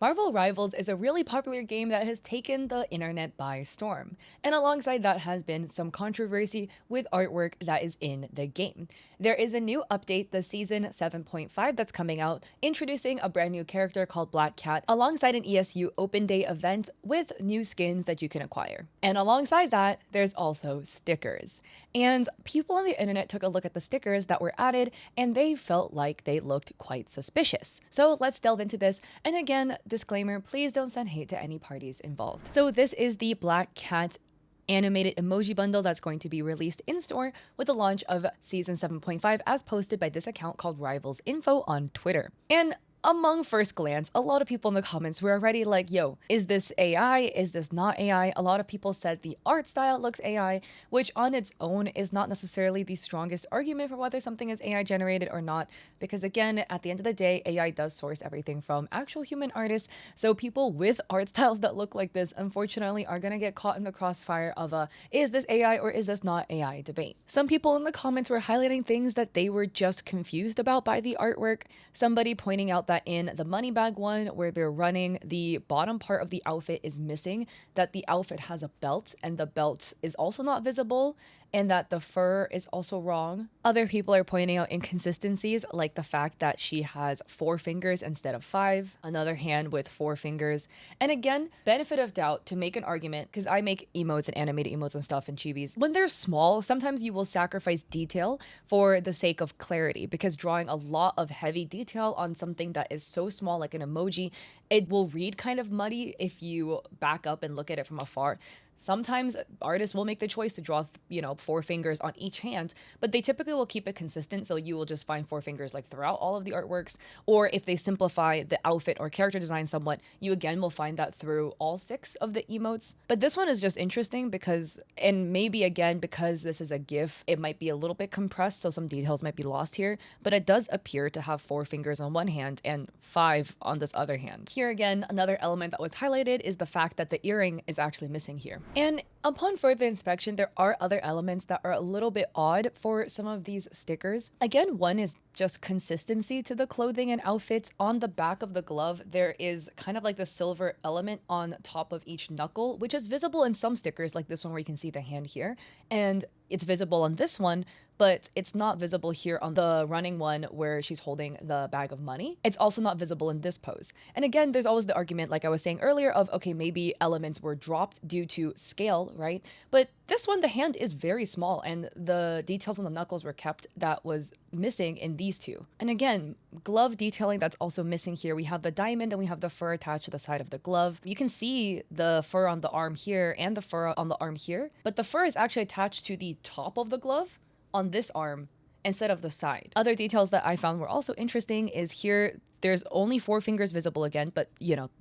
Marvel Rivals is a really popular game that has taken the internet by storm, and alongside that has been some controversy with artwork that is in the game. There is a new update, the Season 7.5, that's coming out, introducing a brand new character called Black Cat, alongside an ESU Open Day event with new skins that you can acquire. And alongside that, there's also stickers. And people on the internet took a look at the stickers that were added, and they felt like they looked quite suspicious. So let's delve into this, and again, disclaimer, please don't send hate to any parties involved. So this is the Black Cat animated emoji bundle that's going to be released in store with the launch of Season 7.5 as posted by this account called Rivals Info on Twitter. And among first glance, a lot of people in the comments were already like, yo, is this AI? Is this not AI? A lot of people said the art style looks AI, which on its own is not necessarily the strongest argument for whether something is AI generated or not, because again, at the end of the day, AI does source everything from actual human artists. So people with art styles that look like this, unfortunately, are going to get caught in the crossfire of a, is this AI or is this not AI debate. Some people in the comments were highlighting things that they were just confused about by the artwork. Somebody pointing out that in the money bag one where they're running, the bottom part of the outfit is missing, that the outfit has a belt and the belt is also not visible, and that the fur is also wrong. Other people are pointing out inconsistencies, like the fact that she has 4 fingers instead of 5, another hand with 4 fingers. And again, benefit of doubt to make an argument, because I make emotes and animated emotes and stuff in chibis. When they're small, sometimes you will sacrifice detail for the sake of clarity, because drawing a lot of heavy detail on something that is so small like an emoji, it will read kind of muddy if you back up and look at it from afar. Sometimes artists will make the choice to draw, 4 fingers on each hand, but they typically will keep it consistent. So you will just find 4 fingers like throughout all of the artworks. Or if they simplify the outfit or character design somewhat, you again will find that through all 6 of the emotes. But this one is just interesting because, and maybe again, because this is a GIF, it might be a little bit compressed. So some details might be lost here, but it does appear to have 4 fingers on one hand and 5 on this other hand. Here again, another element that was highlighted is the fact that the earring is actually missing here. And upon further inspection, there are other elements that are a little bit odd for some of these stickers. Again, one is just consistency to the clothing and outfits. On the back of the glove, there is kind of like the silver element on top of each knuckle, which is visible in some stickers like this one where you can see the hand here. And it's visible on this one, but it's not visible here on the running one where she's holding the bag of money. It's also not visible in this pose. And again, there's always the argument, like I was saying earlier, of, okay, maybe elements were dropped due to scale, right? But this one, the hand is very small and the details on the knuckles were kept that was missing in these two. And again, glove detailing that's also missing here. We have the diamond and we have the fur attached to the side of the glove. You can see the fur on the arm here and the fur on the arm here, but the fur is actually attached to the top of the glove on this arm instead of the side. Other details that I found were also interesting is here, there's only 4 fingers visible again, but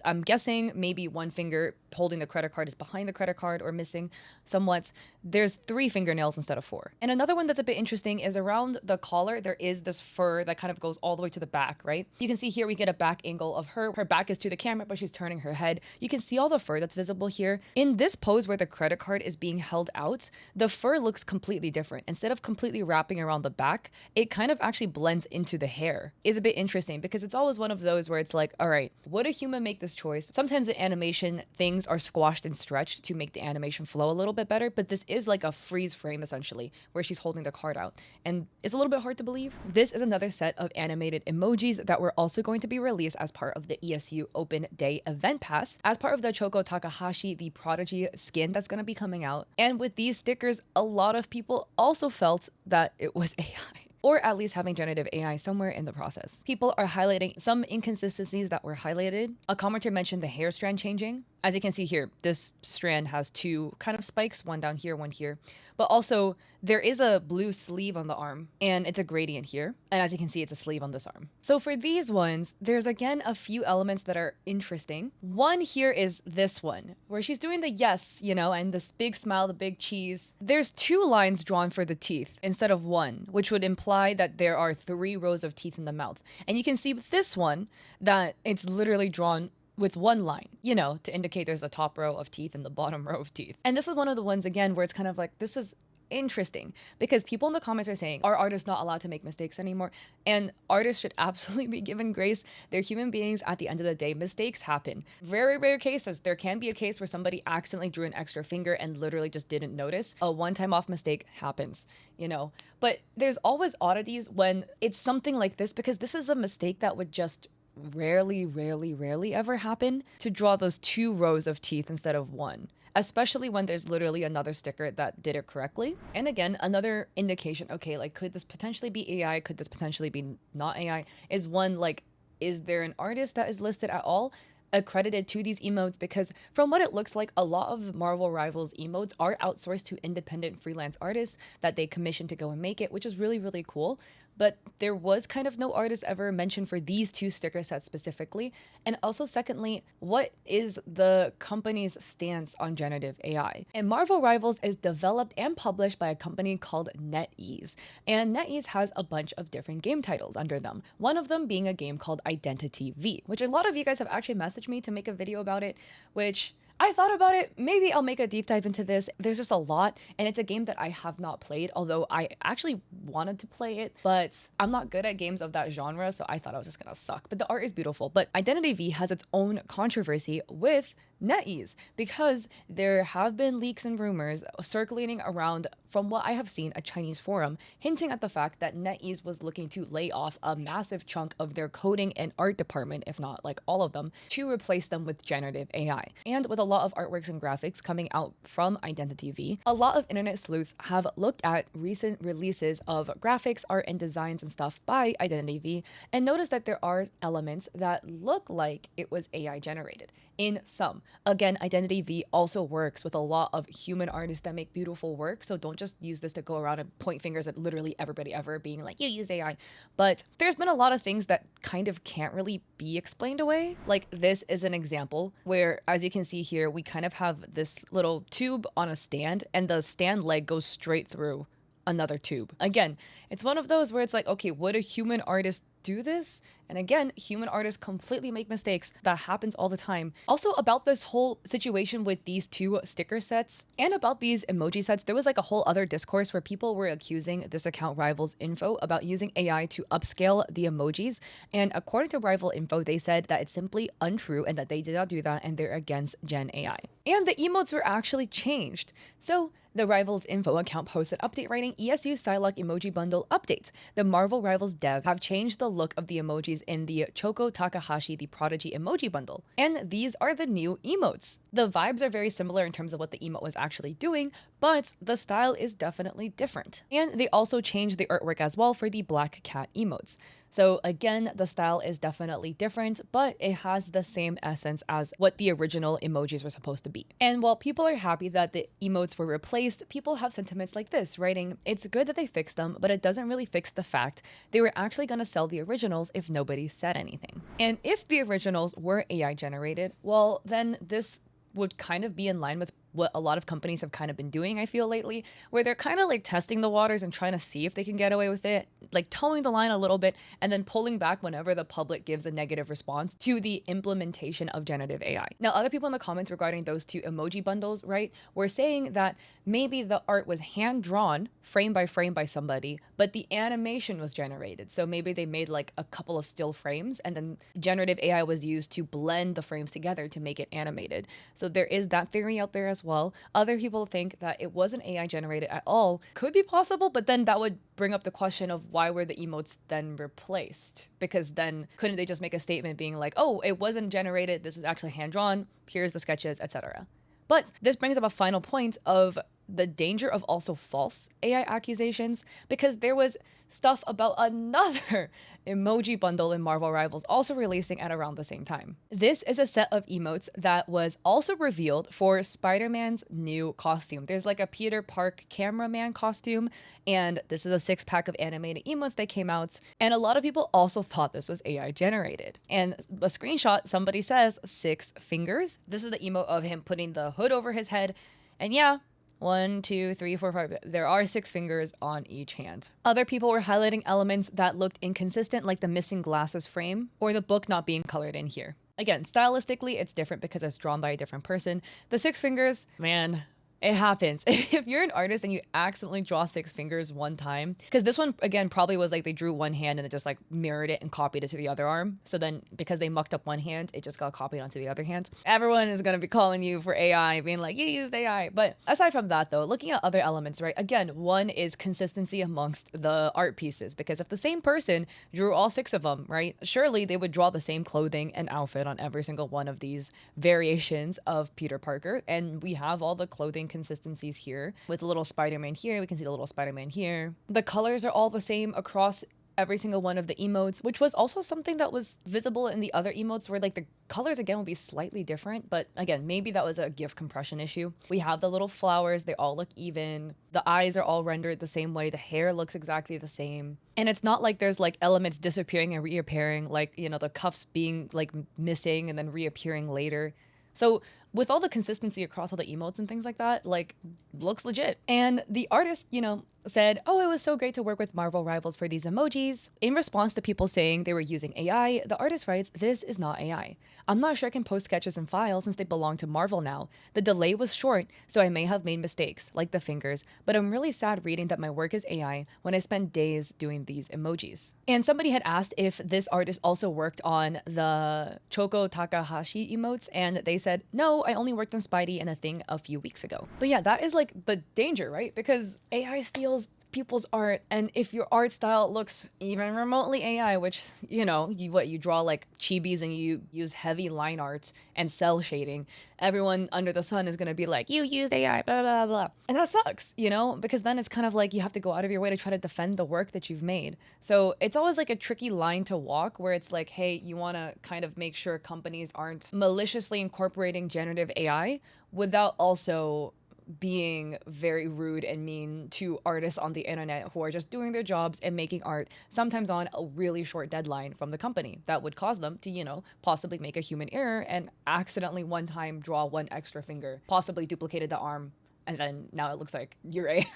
I'm guessing maybe 1 finger holding the credit card is behind the credit card or missing somewhat. There's 3 fingernails instead of 4. And another one that's a bit interesting is around the collar, there is this fur that kind of goes all the way to the back, right? You can see here we get a back angle of her. Her back is to the camera, but she's turning her head. You can see all the fur that's visible here. In this pose where the credit card is being held out, the fur looks completely different. Instead of completely wrapping around the back, it kind of actually blends into the hair. It's a bit interesting because it's always one of those where it's like, all right, would a human make this choice? Sometimes in animation, things are squashed and stretched to make the animation flow a little bit better, but this is like a freeze frame essentially, where she's holding the card out. And it's a little bit hard to believe. This is another set of animated emojis that were also going to be released as part of the ESU Open Day event pass, as part of the Chouko Takahashi, the Prodigy skin that's going to be coming out. And with these stickers, a lot of people also felt that it was AI. Or at least having generative AI somewhere in the process. People are highlighting some inconsistencies that were highlighted. A commenter mentioned the hair strand changing. As you can see here, this strand has 2 kind of spikes, one down here, one here. But also, there is a blue sleeve on the arm, and it's a gradient here. And as you can see, it's a sleeve on this arm. So for these ones, there's again a few elements that are interesting. One here is this one, where she's doing the yes, and this big smile, the big cheese. There's 2 lines drawn for the teeth instead of 1, which would imply that there are 3 rows of teeth in the mouth. And you can see with this one that it's literally drawn with 1 line, to indicate there's a top row of teeth and the bottom row of teeth. And this is one of the ones, again, where it's kind of like, this is interesting because people in the comments are saying, are artists not allowed to make mistakes anymore? And artists should absolutely be given grace. They're human beings at the end of the day. Mistakes happen. Very rare cases. There can be a case where somebody accidentally drew an extra finger and literally just didn't notice. A one-time off mistake happens, you know? But there's always oddities when it's something like this, because this is a mistake that would just rarely ever happen, to draw those 2 rows of teeth instead of 1, especially when there's literally another sticker that did it correctly. And again, another indication, okay, like, could this potentially be AI? Could this potentially be not AI? Is one, like, is there an artist that is listed at all accredited to these emotes? Because from what it looks like, a lot of Marvel Rivals emotes are outsourced to independent freelance artists that they commission to go and make it, which is really cool. But there was kind of no artist ever mentioned for these 2 sticker sets specifically. And also, secondly, what is the company's stance on generative AI? And Marvel Rivals is developed and published by a company called NetEase. And NetEase has a bunch of different game titles under them. One of them being a game called Identity V, which a lot of you guys have actually messaged me to make a video about it, which I thought about it. Maybe I'll make a deep dive into this. There's just a lot, and it's a game that I have not played, although I actually wanted to play it, but I'm not good at games of that genre, so I thought I was just gonna suck. But the art is beautiful. But Identity V has its own controversy with NetEase, because there have been leaks and rumors circulating around, from what I have seen, a Chinese forum hinting at the fact that NetEase was looking to lay off a massive chunk of their coding and art department, if not like all of them, to replace them with generative AI. And with a lot of artworks and graphics coming out from Identity V, a lot of internet sleuths have looked at recent releases of graphics, art, and designs and stuff by Identity V and noticed that there are elements that look like it was AI generated. In some. Again, Identity V also works with a lot of human artists that make beautiful work, so don't just use this to go around and point fingers at literally everybody ever being like, you use AI. But there's been a lot of things that kind of can't really be explained away. Like, this is an example where, as you can see here, we kind of have this little tube on a stand, and the stand leg goes straight through another tube. Again, it's one of those where it's like, okay, would a human artist do this? And again, human artists completely make mistakes. That happens all the time. Also, about this whole situation with these 2 sticker sets and about these emoji sets, there was like a whole other discourse where people were accusing this account Rivals Info about using AI to upscale the emojis. And according to Rival Info, they said that it's simply untrue and that they did not do that, and they're against Gen AI. And the emotes were actually changed. So the Rivals Info account posted update writing, ESU Psylocke emoji bundle updates. The Marvel Rivals dev have changed the look of the emojis in the Chouko Takahashi the Prodigy emoji bundle. And these are the new emotes. The vibes are very similar in terms of what the emote was actually doing, but the style is definitely different. And they also changed the artwork as well for the black cat emotes. So again, the style is definitely different, but it has the same essence as what the original emojis were supposed to be. And while people are happy that the emotes were replaced, people have sentiments like this, writing, it's good that they fixed them, but it doesn't really fix the fact they were actually going to sell the originals if nobody said anything. And if the originals were AI generated, well, then this would kind of be in line with what a lot of companies have kind of been doing, I feel, lately, where they're kind of like testing the waters and trying to see if they can get away with it, like towing the line a little bit and then pulling back whenever the public gives a negative response to the implementation of generative AI. Now, other people in the comments regarding those 2 emoji bundles, right, were saying that maybe the art was hand-drawn frame by frame by somebody, but the animation was generated. So maybe they made like a couple of still frames and then generative AI was used to blend the frames together to make it animated. So there is that theory out there as well. Other people think that it wasn't AI generated at all. Could be possible, but then that would bring up the question of why were the emotes then replaced? Because then couldn't they just make a statement being like, oh, it wasn't generated, this is actually hand-drawn, here's the sketches, etc. But this brings up a final point of the danger of also false AI accusations, because there was stuff about another emoji bundle in Marvel Rivals also releasing at around the same time. This is a set of emotes that was also revealed for Spider-Man's new costume. There's like a Peter Park cameraman costume, and this is a 6-pack of animated emotes that came out, and a lot of people also thought this was AI generated. And a screenshot, somebody says 6 fingers. This is the emote of him putting the hood over his head, and yeah, 1, 2, 3, 4, 5. There are 6 fingers on each hand. Other people were highlighting elements that looked inconsistent, like the missing glasses frame or the book not being colored in here. Again, stylistically, it's different because it's drawn by a different person. The 6 fingers, man, It happens. If you're an artist and you accidentally draw six fingers one time, because this one, again, probably was like they drew one hand and it just like mirrored it and copied it to the other arm. So then because they mucked up one hand, it just got copied onto the other hand. Everyone is going to be calling you for AI, being like, you used AI. But aside from that, though, looking at other elements, right? Again, one is consistency amongst the art pieces, because if the same person drew all six of them, right, surely they would draw the same clothing and outfit on every single one of these variations of Peter Parker. And we have all the clothing consistencies here with a little Spider-Man here. We can see the little Spider-Man here. The colors are all the same across every single one of the emotes, which was also something that was visible in the other emotes where like the colors again will be slightly different, but again, maybe that was a GIF compression issue. We have the little flowers, they all look even. The eyes are all rendered the same way. The hair looks exactly the same. And it's not like there's like elements disappearing and reappearing, like, you know, the cuffs being like missing and then reappearing later. So with all the consistency across all the emotes and things like that, like, looks legit. And the artist, you know, said, oh, it was so great to work with Marvel Rivals for these emojis. In response to people saying they were using AI, the artist writes, this is not AI. I'm not sure I can post sketches and files since they belong to Marvel now. The delay was short, so I may have made mistakes, like the fingers, but I'm really sad reading that my work is AI when I spend days doing these emojis. And somebody had asked if this artist also worked on the Chouko Takahashi emotes, and they said, no, I only worked on Spidey and a thing a few weeks ago. But yeah, that is like the danger, right? Because AI steals people's art, and if your art style looks even remotely AI, which, you know, you draw like chibis and you use heavy line art and cell shading, everyone under the sun is going to be like, you used AI, blah blah blah. And that sucks, you know, because then it's kind of like you have to go out of your way to try to defend the work that you've made. So it's always like a tricky line to walk where it's like, hey, you want to kind of make sure companies aren't maliciously incorporating generative AI without also being very rude and mean to artists on the internet who are just doing their jobs and making art, sometimes on a really short deadline from the company that would cause them to, you know, possibly make a human error and accidentally one time draw one extra finger, possibly duplicated the arm, and then now it looks like you're AI.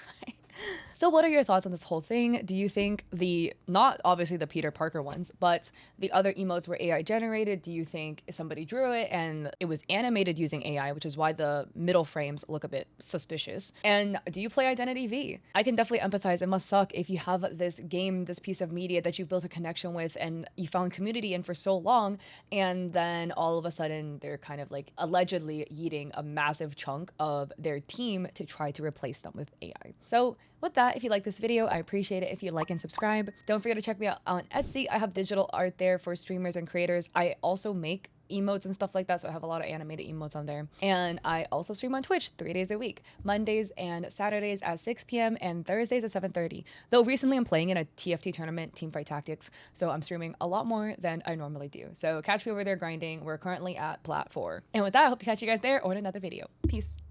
So what are your thoughts on this whole thing? Do you think not obviously the Peter Parker ones, but the other emotes were AI generated? Do you think somebody drew it and it was animated using AI, which is why the middle frames look a bit suspicious? And do you play Identity V? I can definitely empathize. It must suck if you have this game, this piece of media that you've built a connection with and you found community in for so long, and then all of a sudden they're kind of like allegedly eating a massive chunk of their team to try to replace them with AI. So with that, if you like this video, I appreciate it if you like and subscribe. Don't forget to check me out on Etsy. I have digital art there for streamers and creators. I also make emotes and stuff like that, so I have a lot of animated emotes on there. And I also stream on Twitch 3 days a week, Mondays and Saturdays at 6 p.m. and Thursdays at 7:30. Though recently I'm playing in a TFT tournament, Teamfight Tactics, so I'm streaming a lot more than I normally do. So catch me over there grinding. We're currently at Plat 4. And with that, I hope to catch you guys there or in another video. Peace.